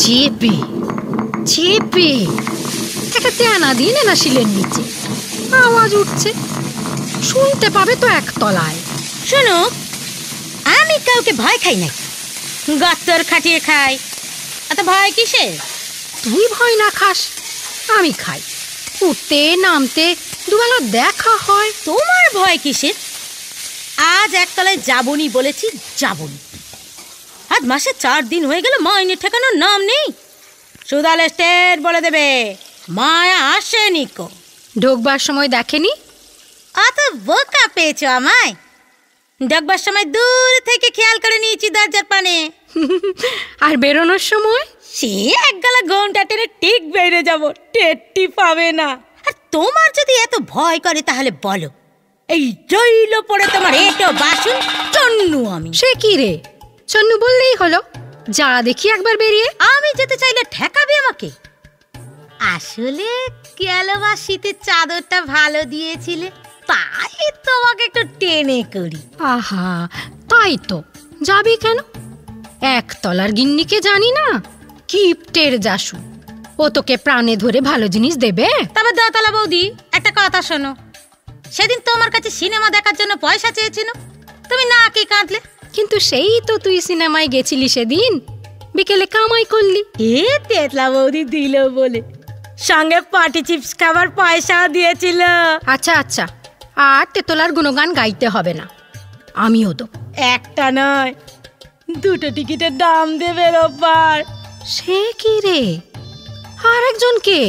চেপে চেপে একটা তেনা দিন না শিলের নিচে আওয়াজ উঠছে, শুনতে পাবে তো একতলায়। শোনো, আমি কাউকে ভয় খাই না, গত্তর খাটিয়ে খাই। এত ভয় কিসে? তুই ভয় না খাস, আমি খাই। উঠতে নামতে দুবেলা দেখা হয়। তোমার ভয় কিসের? আজ একতলায় যাবনি বলেছি, যাবনি। আজ মাসে 4 দিন হয়ে গেল, মাইনে ঠেকানোর নাম নেই। সুদাল স্টেট বলে দেবে মায়া আসেনি কো। ঢোকবার সময় দেখেনি? অত বোকা পেয়েছো আমায়? ঢোকবার সময় দূর থেকে খেয়াল করে নিয়েছি দরজার পানে। আর বেরোনোর সময় সে এক গালা ঘোমটা টেনে ঠিক বেরিয়ে যাবো, টেরটি পাবে না। আর তোমার যদি এত ভয় করে তাহলে বলো, এই রইল পড়ে তোমার এটো বাসন চন্নু আমি। সে কি রে, চন্নু বললেই হলো। যা দেখি একবার বেরিয়ে। আমি যেতে চাইলে ঠেকাবে আমাকে? আসলে গেলবা শীতের চাদরটা ভালো দিয়েছিলে, তাই তোমাকে একটু টেনে করি। আহা, তাই তো। যাবি কেন? একতলার গিন্নিকে জানি না, কিপ্টের জাসু। ও তোকে প্রাণে ধরে ভালো জিনিস দেবে? তবে দোতলা বৌদি, একটা কথা শোনো। সেদিন তোমার কাছে সিনেমা দেখার জন্য পয়সা চেয়েছিল, তুমি না কি কাঁদলে। কিন্তু সেই তো তুই সিনেমায় গেছিলি সেদিন, বিকেলে কামাই করলি। এ তেতলা বৌদি দিল বলে, সঙ্গে পাটি চিপস খাবার পয়সাও দিয়েছিল। আচ্ছা আচ্ছা, আর তেতলার গুণগান গাইতে হবে না, আমিও তো। একটা নয়, 2টো টিকিটের দাম দেবে রোববার। সে কি রে, আর একজন কে?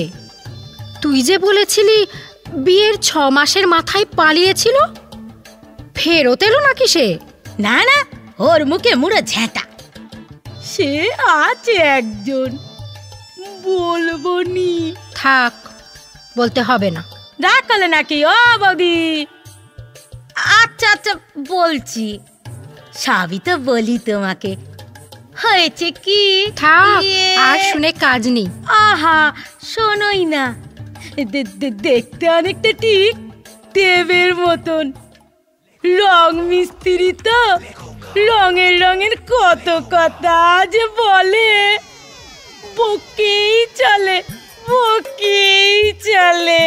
তুই যে বলেছিলি বিয়ের 6 মাসের মাথায় পালিয়েছিল, ফেরত এলো নাকি সে? না না, ওর মুখে মুড়ে ঝেঁটা। সে আছে একজন, বলবো নি। থাক, বলতে হবে না। ডাকলে নাকি ও বৌদি? আচ্ছা আচ্ছা বলছি, সবই তো বলি তোমাকে। হয়েছে কি, থাক, আর শুনে কাজ নেই। আহা শোনোই না, দেখতে অনেকটা ঠিক দেবের মতন। রং মিস্ত্রি তো, রঙের রঙের কত কথা যে বলে, বকেই চলে, বকেই চলে।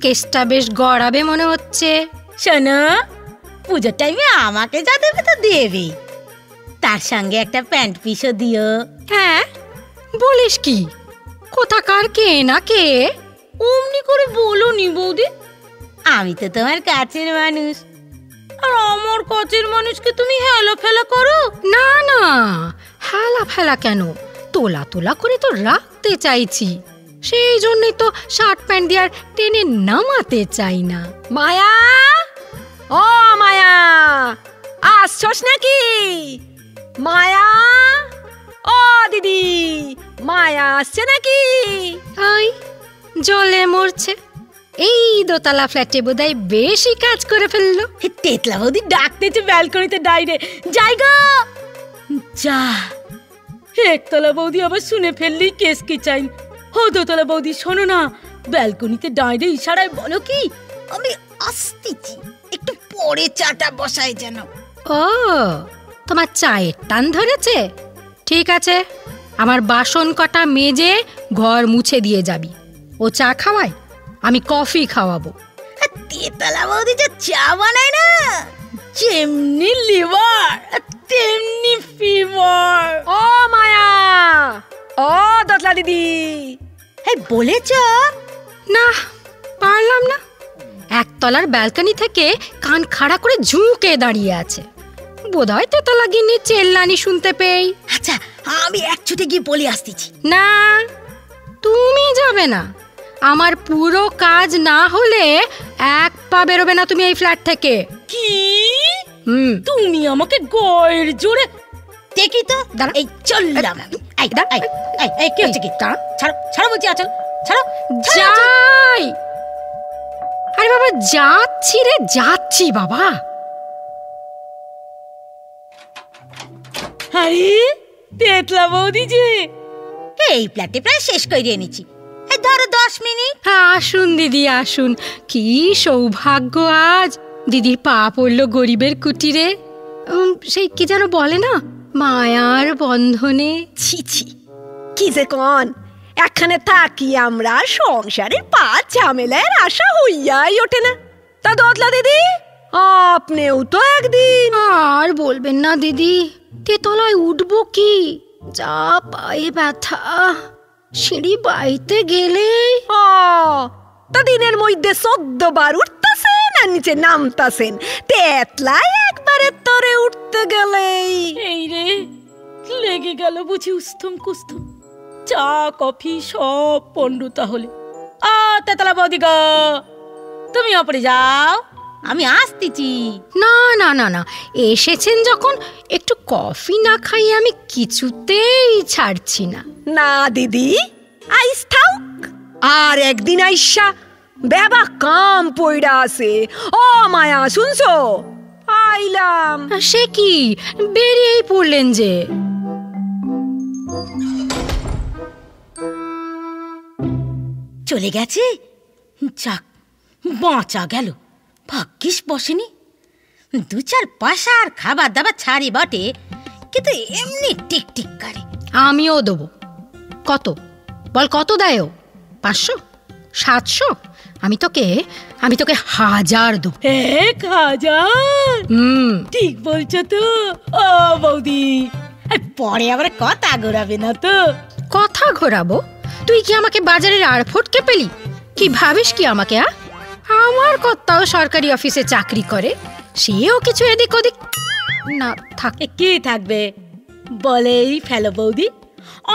কেসটা বেশ গড়াবে মনে হচ্ছে। শোনো, পুজোর টাইমে আমাকে যা দেবে তো দেবেই, তার সঙ্গে একটা প্যান্ট পিসও দিও। হ্যাঁ, বলিস কি? কোথাকার কে না কে? অমনি করে বলো নি বৌদি, আমি তো তোমার কাছের মানুষ, আর আমার কাছের মানুষকে তুমি হেলা ফেলা করো। না না, হেলা ফেলা কেন, তোলা তোলা করে তো রাখতে চাইছি। সেই জন্যই তো শার্ট প্যান্ট দিয়ে আর টেনে নামাতে চাই না। মায়া, ও মায়া, আসছস নাকি? মায়া, ও দিদি, মায়া আসছে নাকি? আই, জলে মরছে। এই দোতলা ফ্ল্যাটে বোধহয় বেশি কাজ করে ফেললো। তেতলা বৌদি ডাকতেছে ব্যালকনিতে, ডাইরে যাই গো। যা, একতলা বৌদি আবার শুনে ফেললি কেস কি চাই। ও দোতলা বৌদি শোনো না, ব্যালকনিতে ডাইরে ইশারায় বলো কি আমি আসতেছি, একটু পরে চাটা বসাই যেন। ও, তোমার চায়ের টান ধরেছে? ঠিক আছে, আমার বাসন কটা মেজে ঘর মুছে দিয়ে যাবি। ও চা খাওয়ায়, আমি কফি খাওয়াবো। তেতলা বৌদি যে চা বানায় না, যেমনি লিভার তেমনি ফিভার। ও মায়া, ও দোতলা দিদি, এই বলেছ না, পারলাম না। একতলার ব্যালকনি থেকে কান খাড়া করে ঝুঁকে দাঁড়িয়ে আছে, বোধহয় তেতলা গিন্নির চেল্লানি শুনতে পেয়ে। আচ্ছা, আমি এক ছুটে গিয়ে বলে আসতেছি। না, তুমি যাবে না। আমার পুরো কাজ না হলে এক পা বেরোবে না তুমি এই ফ্ল্যাট থেকে। কি? তুমি আমাকে গয়ের জোরে? দেখি তো, এই চললাম। এই কি হচ্ছে কি? ছাড়ো ছাড়ো বলছি, আচল ছাড়ো। যাই। আরে বাবা, যাচ্ছি রে, যাচ্ছি বাবা। আরে তেতলা বৌদি যে, এই ফ্ল্যাটে প্রায় শেষ করে এনেছি, এই ধরো 10 মিনিট। আসুন দিদি, আসুন। কি সৌভাগ্য আজ, দিদির পা পড়লো গরিবের কুটিরে। সেই কি যেন বলে না, মায়ার বন্ধনে। ছি ছি, কি যে কন, এখানে থাকি আমরা, সংসারের পাঁচ ঝামেলার আশা হইয়াই ওঠে না। তা দোতলা দিদি, আপনিও তো একদিন। আর বলবেন না দিদি, তেতলায় উঠবো কি, যা পায়ে ব্যথা। সিঁড়ি বাইতে গেলে তা দিনের মধ্যে 14 বার উঠতেছেন আর নিচে নামতাছেন, তেতলায় একবারে তরে উঠতে গেলেই। এই রে, লেগে গেল বুঝি উস্তম কুস্তম। চা কফি সব পন্ডু তাহলে। তেতলা বৌদি গো, তুমি ওপরে যাও, আমি আসতেছি। না না না না, এসেছেন যখন একটু কফি না খাইয়ে আমি কিছুতেই ছাড়ছি না। না দিদি, আইস থাক, আর একদিন আইসা বেবা কাম পইড়া আছে। ও মায়া, শুনছো? আইলাম। সে কি, বেরিয়েই পড়লেন যে। চলে গেছে? যাক, বাঁচা গেল। ভাগ্যিস বসেনি। 2-4 পয়সার খাবার দাবার ছাড়ি বটে, কিন্তু এমনি টিক টিক করে। আমিও দেবো। কত বল, কত দেয়? 500, 700? আমি তোকে 1000 দেবো। 1000? ঠিক বলছো তো ও বৌদি। পরে আবার কথা ঘোরাবে না তো? কথা ঘোরাবো? তুই কি আমাকে বাজারের আর ফটকে পেলি? কি ভাবিস কি আমাকে? আমার কর্তাও সরকারি অফিসে চাকরি করে, সেও কিছু এদিক ওদিক না থাক। কি থাকবে বলেই ফেলো বৌদি।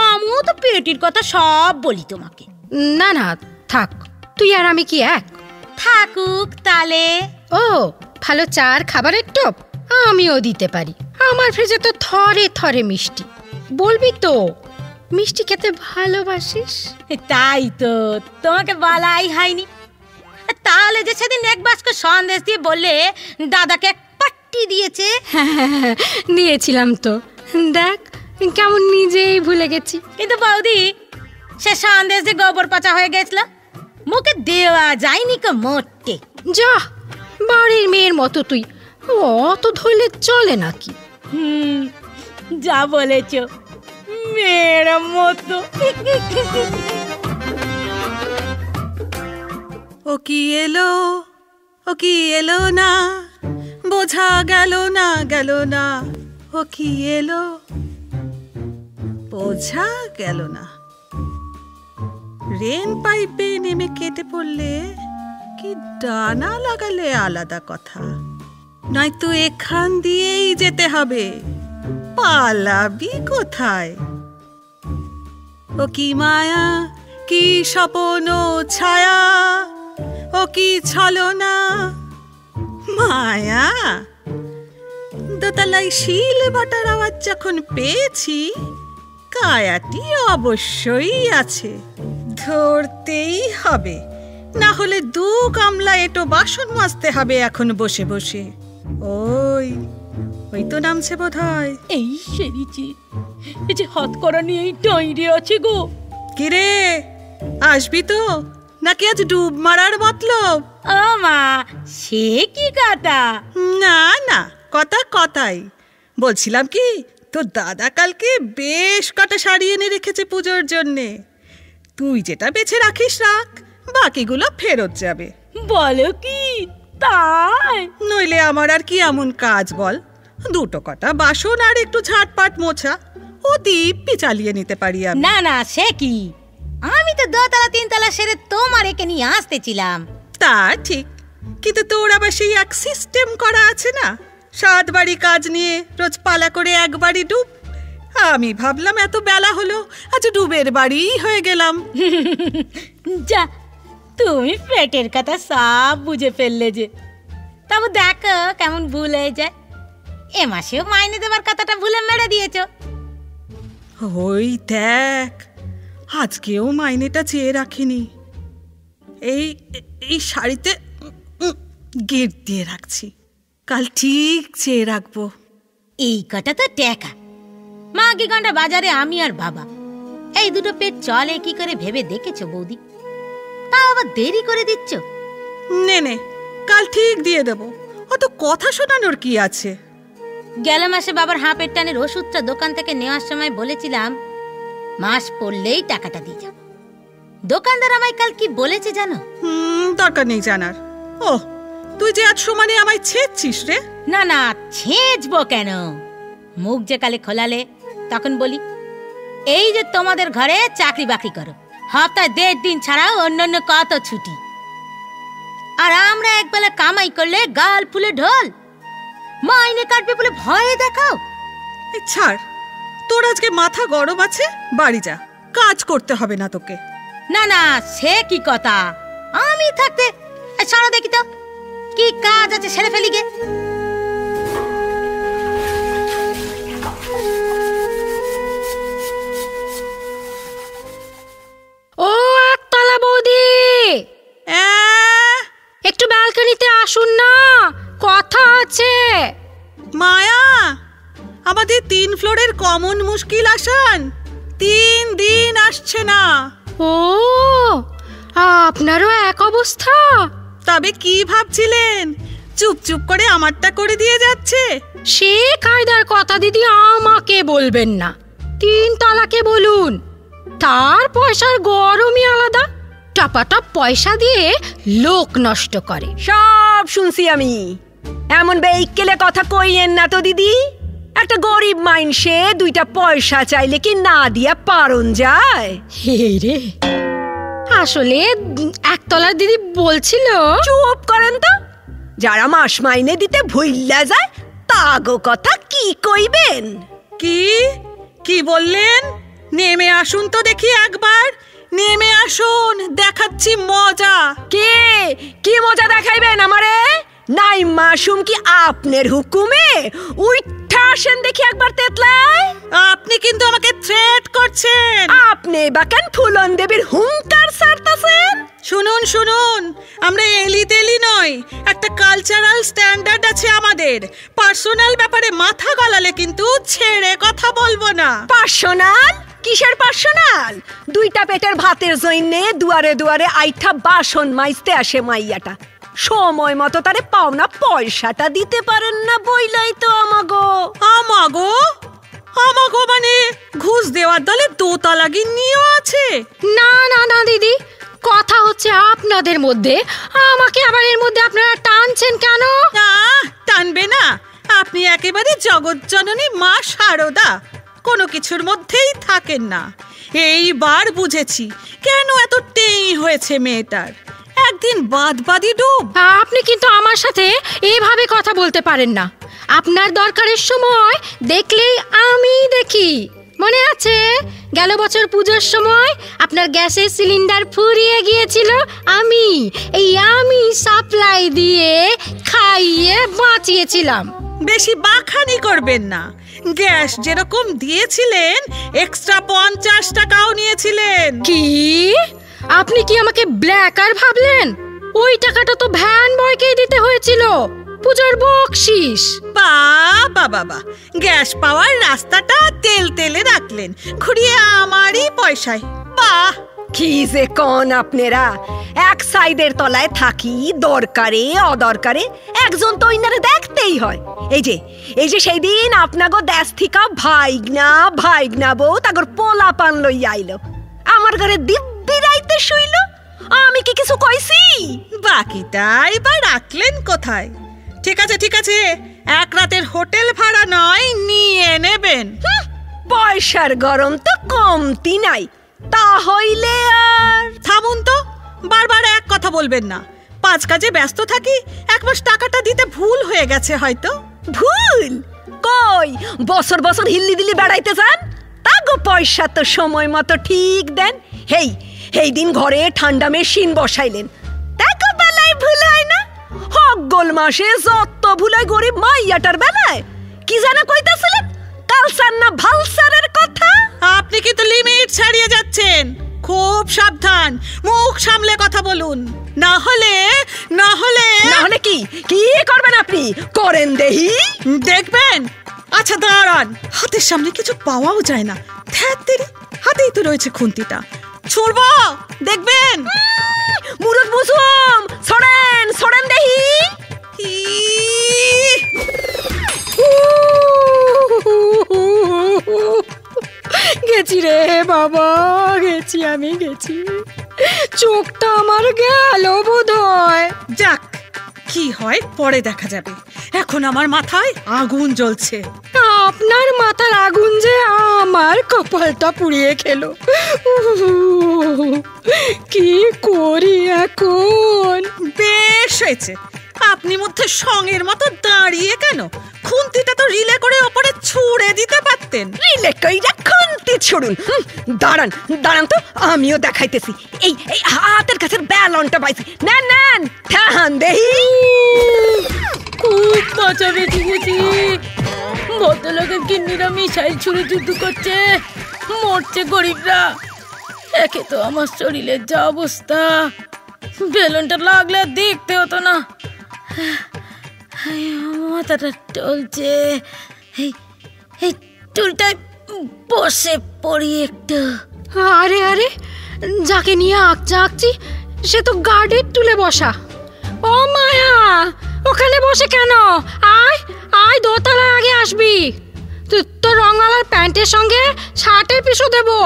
আমিও তো পেটির কথা সব বলি তোমাকে। না না থাক, তুই আর আমি কি এক? থাকুক তালে। ও ভালো চার খাবারের টোপ আমিও দিতে পারি। আমার ফ্রিজে তো থরে থরে মিষ্টি। বলবি তো মিষ্টি খেতে ভালোবাসিস? তাই তো তোমাকে বলাই হয়নি। তাহলে যে সেদিন এক বাস্ক সন্দেশ দিয়ে বললে দাদাকে এক পাট্টি দিয়েছে। দিয়েছিলাম তো, দেখ কেমন নিজেই ভুলে গেছি। কিন্তু বৌদি, সে সন্দেশ যে গোবর পচা হয়ে গেছিল, মুখে দেওয়া যায়নি কো মোটে। যা, বাড়ির মেয়ের মতো তুই, অত ধরলে চলে নাকি? যা বলেছ, মেয়ের মতো। ও কি এলো, ও কি এলো না, বোঝা গেল না গেল না। ও কি এলো, বোঝা গেল না। রেন পাইপে নেমে কেটে পড়লে কি ডানা লাগালে আলাদা কথা, নয়তো এখান দিয়েই যেতে হবে। পালাবি কোথায়? ও কি মায়া, কি স্বপ্ন ছায়া, ও কি ছলনা। মায়া, দোতলায় শিল বাটার আওয়াজ যখন পেয়েছি, কায়াটি অবশ্যই আছে, ধরতেই হবে। না হলে 2 গামলা এটো বাসন মাজতে হবে এখন বসে বসে। ওই তো নামছে বোধহয়। এই সেরিছি, এই যে হাত করা নিয়েই ডাইরে আছে গো। কিরে, আসবি তো নাকি আজ ডুব মারার মতলব? ও মা, সে কি কথা? না না, কথাই বলছিলাম কি, তোর দাদা কালকে বেশ কটা শাড়ি এনে রেখেছে পুজোর জন্যে। তুই যেটা বেছে রাখিস রাখ, বাকিগুলো ফেরত যাবে। বলো কি তাই? নইলে আমার আর কি এমন কাজ বল? 2 কটা বাসন আর একটু ঝাটপাট মোছা, ও দিব্যি চালিয়ে নিতে পারি আমি। না না, সে কি, আমি তো 2তলা 3তলা সেরে তোমার একে নিয়ে আসতেছিলাম। তা ঠিক, কিন্তু তোর আবার সেই এক সিস্টেম করা আছে না, 7 বাড়ি কাজ নিয়ে রোজ পালা করে 1 বাড়ি ডুব। আমি ভাবলাম এত বেলা হলো, আজ ডুবের বাড়ি হয়ে গেলাম। যা, তুমি পেটের কথা সব বুঝে ফেললে যে। তবে দেখো কেমন ভুল হয়ে যায়। এ মাসেও মাইনে দেবার কথাটা ভুলে মেরে দিয়েছ। ওই দেখ, আজকেও মাইনেটা চেয়ে রাখিনি। এই শাড়িতে গেট দিয়ে রাখছি, কাল ঠিক চেয়ে রাখবো। এই কটা তো টেকা। মা কি ঘন্টা বাজারে আমি আর বাবা, এই 2টো পেট চলে কি করে ভেবে দেখেছো বৌদি? তা আবার দেরি করে দিচ্ছ। নে কাল ঠিক দিয়ে দেবো, অত কথা শোনানোর কি আছে? গেল মাসে বাবার হাঁপের টানের ওষুধটা দোকান থেকে নেওয়ার সময় বলেছিলাম মাস পড়লেই টাকাটা দিয়ে যাব। দোকানদার আমায় কাল কি বলেছে জানো? দরকার নেই জানার। ও, তুই যে আজ সমানে আমায় ছেঁচছিস রে। না না, ছেঁচবো কেন? মুখ যে কালে খোলালে তখন বলি, এই যে তোমাদের ঘরে চাকরি বাকরি করো, হপ্তায় 1.5 দিন ছাড়াও অন্যান্য কত ছুটি, আর আমরা একবেলা কামাই করলে গাল ফুলে ঢোল, মাইনে কাটবে বলে ভয়ে দেখাও। ছাড়, তোর আজকে মাথা গরম আছে, বাড়ি যা, কাজ করতে হবে না তোকে। না না, সে কি কথা, আমি থাকতে সারা দেখি তো কি কাজ আছে, সেরে ফেলি গে। ও একতলা বৌদি, একটু ব্যালকনিতে আসুন না, কথা আছে। মায়া, আমাদের 3 ফ্লোরের কমন মুশকিল আসান 3 দিন আসছে না। ও, আপনারও এক অবস্থা? তবে কি ভাবছিলেন চুপ চুপ করে আমারটা করে দিয়ে যাচ্ছে? সে কায়দার কথা দিদি আমাকে বলবেন না, 3 তলাকে বলুন। তার পয়সার গরমই আলাদা, টপাটপ পয়সা দিয়ে লোক নষ্ট করে। সব শুনছি আমি, এমন বেইকেলে কথা কইয়েন না তো দিদি। একটা গরিব মাইনসে 2টা পয়সা চাইলে কি না দিয়া পারন যায়? হে রে, আসলে একতলার দিদি বলছিল। চুপ করেন তো, যারা মাস মাইনে দিতে ভুইল্লা যায় তাগো কথা কি কইবেন? কি কি বললেন? নেমে আসুন তো দেখি একবার, নেমে আসুন, দেখাচ্ছি মজা। কে কি মজা দেখাইবেন আমারে? নাই মাসুম কি আপনার হুকুমে? উইঠা আসেন দেখি একবার তেতলায়। আপনি কিন্তু আমাকে থ্রেট করছেন। আপনি বা কেন ফুলন দেবীর হুঙ্কার ছাড়তাছেন? শুনুন শুনুন, আমরা এলি তেলি নই, একটা কালচারাল স্ট্যান্ডার্ড আছে আমাদের। পার্সোনাল ব্যাপারে মাথা গলালে কিন্তু ছেড়ে কথা বলবো না। পার্সোনাল? কিসের পার্সোনাল? 2টা পেটের ভাতের জন্যে দুয়ারে দুয়ারে আইঠা বাসন মাইজতে আসে মাইয়াটা, সময় মতো তারে পাওনা পয়সাটা দিতে পারেন না বইলাই তো আমাগো। আমাগো আমাগো মানে ঘুষ দেওয়ার দলে 2 তলা গিন্নিও আছে? না না না দিদি, কথা হচ্ছে আপনাদের মধ্যে, আমাকে আবার এর মধ্যে আপনারা টানছেন কেন? না, টানবে না। আপনি একেবারে জগৎজননী মা শারদা, কোনো কিছুর মধ্যেই থাকেন না। এইবার বুঝেছি কেন এত টেই হয়েছে মেয়েটার। একদিন বাদবাদি ডুব। আপনি কিন্তু আমার সাথে এইভাবে কথা বলতে পারেন না। আপনার দরকারের সময় দেখলেই আমি দেখি। মনে আছে গেল বছর পূজার সময় আপনার গ্যাসের সিলিন্ডার ফুরিয়ে গিয়েছিল, আমি সাপ্লাই দিয়ে খাইয়ে বাঁচিয়েছিলাম। বেশি বাখানি করবেন না। গ্যাস যেরকম দিয়েছিলেন এক্সট্রা 50 টাকাও নিয়েছিলেন। কি আপনি কি আমাকে ব্ল্যাকার ভাবলেন? ওই টাকাটা তো ভ্যান বয়কেই দিতে হয়েছিল, পূজার বকশিস। বাবা বাবা, গ্যাস পাওয়ার রাস্তাটা তেল তেলে রাখলেন, ঘুরিয়ে আমারই পয়সায়। বাহ, কি যে কোন আপনারা, এক সাইডের তলায় থাকি, দরকারে অদরকারে একজন তো ইনারে দেখতেই হয়। এই যে সেই দিন আপনাগো দেশ থিকা ভাইগনা বউ তাগর পোলা পান লই আইলো, আমার ঘরে দিব্যি রাইতে শুইল, আমি কি কিছু কইছি? বাকিটা এবার রাখলেন কোথায়? ঠিক আছে, 1 রাতের হোটেল ভাড়া নয়, নিয়ে নেবেন। পয়সার গরম তো কমতি নাই, তা হইলে আর। থামুন তো, বারবার এক কথা বলবেন না। 5 কাজে ব্যস্ত থাকি, 1 মাস টাকাটা দিতে ভুল হয়ে গেছে হয়তো। ভুল কই? বছর বছর হিল্লি দিল্লি বেড়াইতে যান, তাগো পয়সা তো সময় মতো ঠিক দেন। হেই দিন ঘরে ঠান্ডা মেশিন বসাইলেন, তাগো বেলায় ভুল হয় না? হগল মাসে যত ভুল হয় গরিব মাইয়াটার বেলায়। কি জানা কইতাছিলেন? কালসার না ভালসারের কথা? আপনি কিন্তু লিমিট ছাড়িয়ে যাচ্ছেন, খুব সাবধান, মুখ সামলে কথা বলুন, না হলে কি কি করবেন আপনি? করেন দেহি দেখবেন। আচ্ছা দাঁড়ান, হাতের সামনে কিছু পাওয়াও যায় না। ধ্যাত্তেরি, হাতেই তো রয়েছে খুন্তিটা, ছুড়বো দেখবেন। মুরুদ বুঝুম, ছড়েন দেহি। গেছি রে বাবা, আমি গেছি, চোখটা আমার গেল বোধহয়। যাক, কি হয় পরে দেখা যাবে, এখন আমার মাথায় আগুন জ্বলছে। আপনার মাথার আগুন যে আমার কপালটা পুড়িয়ে খেলো। কি করি এখন? বেশ হয়েছে, আপনি মধ্যে সঙের মতো দাঁড়িয়ে কেন? খুন্তিটা তো রিলে করে ওপরে ছুঁড়ে দিতে পারতেন। রিলে কইরা খুন্তি ছুড়ুন। দাঁড়ান দাঁড়ান তো, আমিও দেখাইতেছি। এই এই হাতের কাছে ব্যালনটা পাইছি, নেন নেন, ঠান দেহি। খুব মজা বেঁচে গেছি। ভদ্রলোকের গিন্নিরা মিসাইল ছুড়ে যুদ্ধ করছে, মরছে গরিবরা। একে তো আমার শরীরের যা অবস্থা, বেলুনটা লাগলে দেখতে হতো না। মাথাটা টলছে, এই টুলটায় বসে পড়ি একটু। আরে আরে, যাকে নিয়ে আঁকছি সে তো গার্ডের টুলে বসা। ও মায়া, ওখানে বসে কেন? আয় আয়, দোতলায় আগে আসবি। তোর রঙালার প্যান্টের সঙ্গে শার্টের পিছু দেবো,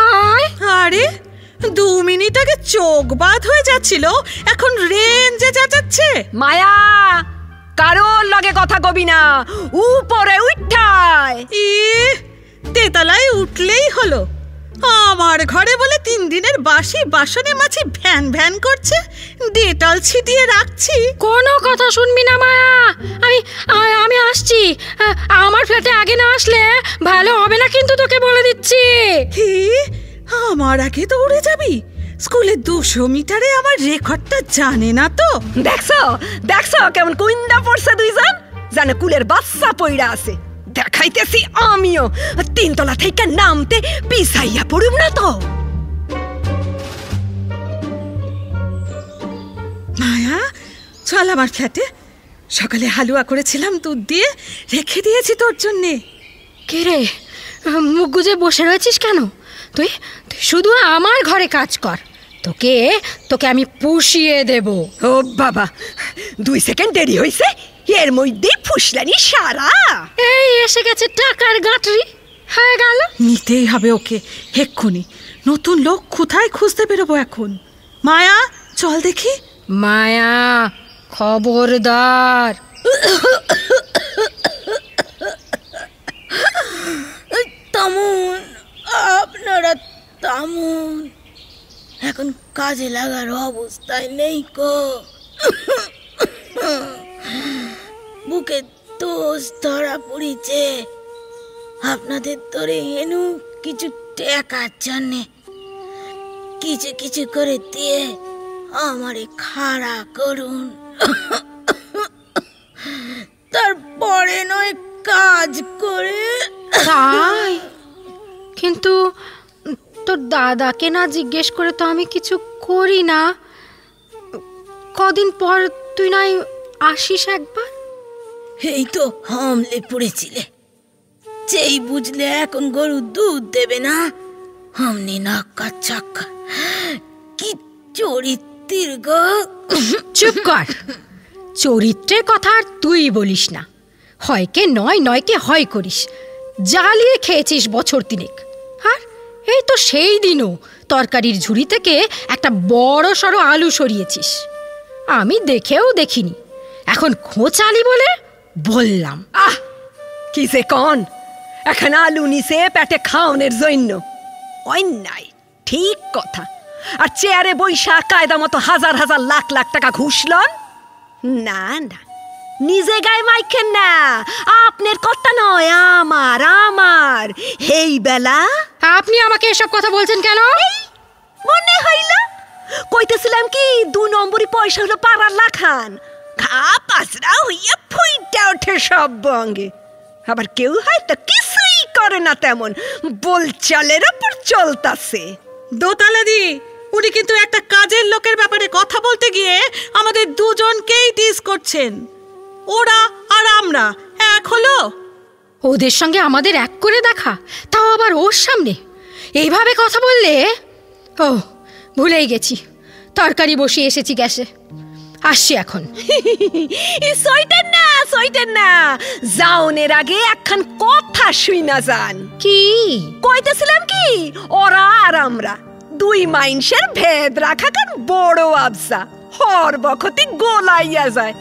আয়। আরে 2 মিনিট আগে চোখ বাদ হয়ে যাচ্ছিল, এখন রেঞ্জে যাচ্ছে। মায়া, কারোর লগে কথা কবি না, উপরে উঠায়। তেতলায় উঠলেই হলো। আমার ঘরে বলে 3 দিনের বাসি বাসনে মাছি ভ্যান ভ্যান করছে, ডেটল ছিটিয়ে রাখছি। কোনো কথা শুনবি না মায়া, আমি আসছি। আমার ফ্ল্যাটে আগে না আসলে ভালো হবে না কিন্তু, তোকে বলে দিচ্ছি। কি, আমার আগে দৌড়ে যাবি? স্কুলে 200 মিটারে আমার রেকর্ডটা জানে না তো? দেখছো দেখছো কেমন কুইন্দা পড়ছে দুইজন, জানে কুলের বাচ্চা পইড়া আছে। দেখাইতেছি আমিও, 3 তলা থেকে নামতে পিছাইয়া পড়ুম না তো। মায়া, চল আমার ফ্ল্যাটে, সকালে হালুয়া করেছিলাম দুধ দিয়ে, রেখে দিয়েছি তোর জন্যে। কে রে, মুখ গুজে বসে রয়েছিস কেন? তুই শুধু আমার ঘরে কাজ কর, তোকে আমি পুষিয়ে দেব। ও বাবা, 2 সেকেন্ড দেরি হইছে, এর মধ্যে ফুসলানি সারা। এই এসে গেছে টাকার গাঁটরি, হয়ে গেল। নিতেই হবে ওকে এক্ষুনি, নতুন লোক কোথায় খুঁজতে বেরোবো এখন? মায়া, চল দেখি। মায়া, খবরদার। থামুন, আপনারা থামুন, এখন কাজে লাগার অবস্থায় নেই গো। বুকে দোষ ধরা পড়িছে, আপনাদের ধরে এনু কিছু টাকার জন্যে। কিছু কিছু করে দিয়ে আমারে খাড়া করুন, তারপরে নয় কাজ করে। তাই? কিন্তু তোর দাদাকে না জিজ্ঞেস করে তো আমি কিছু করি না। কদিন পর তুই নাই আসিস একবার। এই তো হামলে পড়েছিলে, যেই বুঝলে এখন গরু দুধ দেবে না, হামনি নাক্কা চাক্কা। কি চরিত্রের গো। চুপ কর, চরিত্রের কথা আর তুই বলিস না। হয়কে নয়, নয়কে হয় করিস, জ্বালিয়ে খেয়েছিস বছর 3। আর এই তো সেই দিনও তরকারির ঝুড়ি থেকে একটা বড় সড়ো আলু সরিয়েছিস, আমি দেখেও দেখিনি। এখন খোঁচালি বলে বললাম। আহ, কি যে কন, এখন আলু নিছে পেটে খাওনের জন্য, অন্যায়, ঠিক কথা। আর চেয়ারে বৈশা কায়দা মতো হাজার হাজার লাখ লাখ টাকা ঘুষ লন? না না, নিজে গায়ে মাইকেন না, আপনার কথা নয়, আমার এই বেলা। আপনি আমাকে এসব কথা বলছেন কেন? মনে হইল কইতেছিলাম কি, 2 নম্বরই পয়সা হলো পাড়ার লাখান, খা পাঁচরা হইয়া ফুইটা ওঠে সব বঙ্গে। আবার কেউ হয়তো কিছুই করে না, তেমন বলচালের উপর চলতাছে। দোতলা দি, উনি কিন্তু একটা কাজের লোকের ব্যাপারে কথা বলতে গিয়ে আমাদের দুজনকেই টিজ করছেন। ওরা আর আমরা এক হলো? ওদের সঙ্গে আমাদের এক করে দেখা, তাও আবার ওর সামনে এইভাবে কথা বললে। ও, ভুলেই গেছি, তরকারি বসিয়ে এসেছি গ্যাসে, আসছি এখন। সোয়েটার না, সইতেন না, যাওনের আগে একখান কথা শুই না যান। কি কইতেছিলাম কি, ওরা আর আমরা দুই মাইনসের ভেদ রাখা কান বড় আবসা, হর বখতি গোলাইয়া যায়।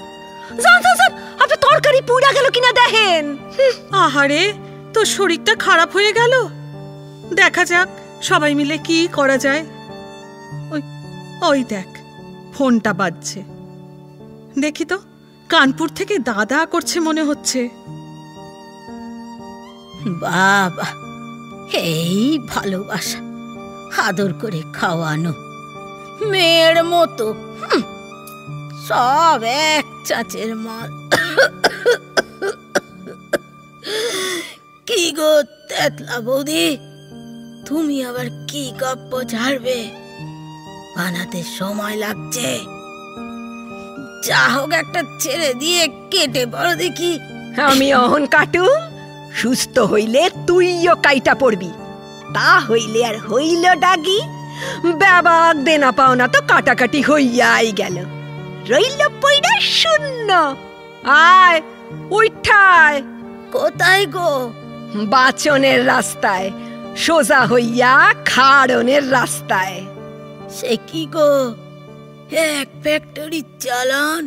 যান যান যান, আপনি তরকারি পুড়া গেল কিনা দেখেন। আহারে, তোর শরীরটা খারাপ হয়ে গেল। দেখা যাক সবাই মিলে কি করা যায়। ওই ওই দেখ, ফোনটা বাজছে। দেখি তো, কানপুর থেকে দাদা করছে মনে হচ্ছে। বাবা, এই ভালোবাসা, আদর করে খাওয়ানো, মেয়ের মতো। সব এক চাচের মাল। কি গো তেতলা বৌদি, তুমি আবার কি গপ্প ঝাড়বে? বানাতে সময় লাগছে। যা হোক একটা ছেড়ে দিয়ে কেটে বড় দেখি। আমি অহন কাটুম, সুস্থ হইলে তুইও কাইটা পড়বি। তা হইলে আর হইল ডাগি, ব্যাবাক দেনা পাওনা তো কাটাকাটি হইয়াই গেল, রইল পইড়া শূন্য। আয় উঠায়। কোথায় গো? বাচনের রাস্তায়, সোজা হইয়া খাড়নের রাস্তায়। সে কি গো, এক ফ্যাক্টরি চালান,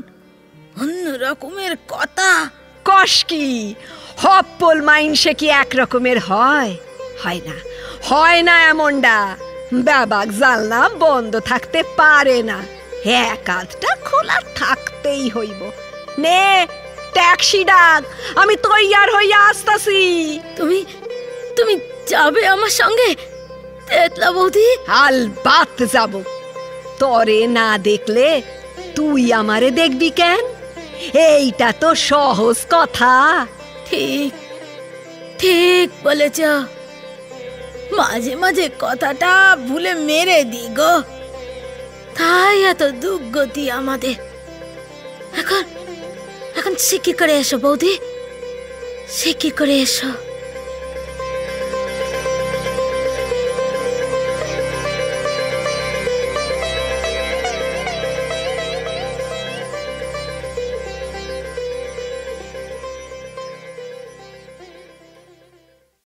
অন্য রকমের কথা। কস কি, হপ্পল মাইনসে কি এক রকমের হয়? হয় না, হয় না এমনটা। ব্যাবাক জানলা বন্ধ থাকতে পারে না, এক আধটা খোলা থাকতেই হইব। নে ট্যাক্সি ডাক, আমি তৈয়ার হইয়া আসতাছি। তুমি তুমি যাবে আমার সঙ্গে তেতলা বৌদি? আলবাত যাব। তরে না দেখলে তুই আমারে দেখবি কেন? এইটা তো সহজ কথা। ঠিক ঠিক বলেছ। মাঝে মাঝে কথাটা ভুলে মেরে দি গো, তাই এত দুর্গতি আমাদের। এখন এখন শিক্ষি করে এসো বৌদি, শিক্ষি করে এসো।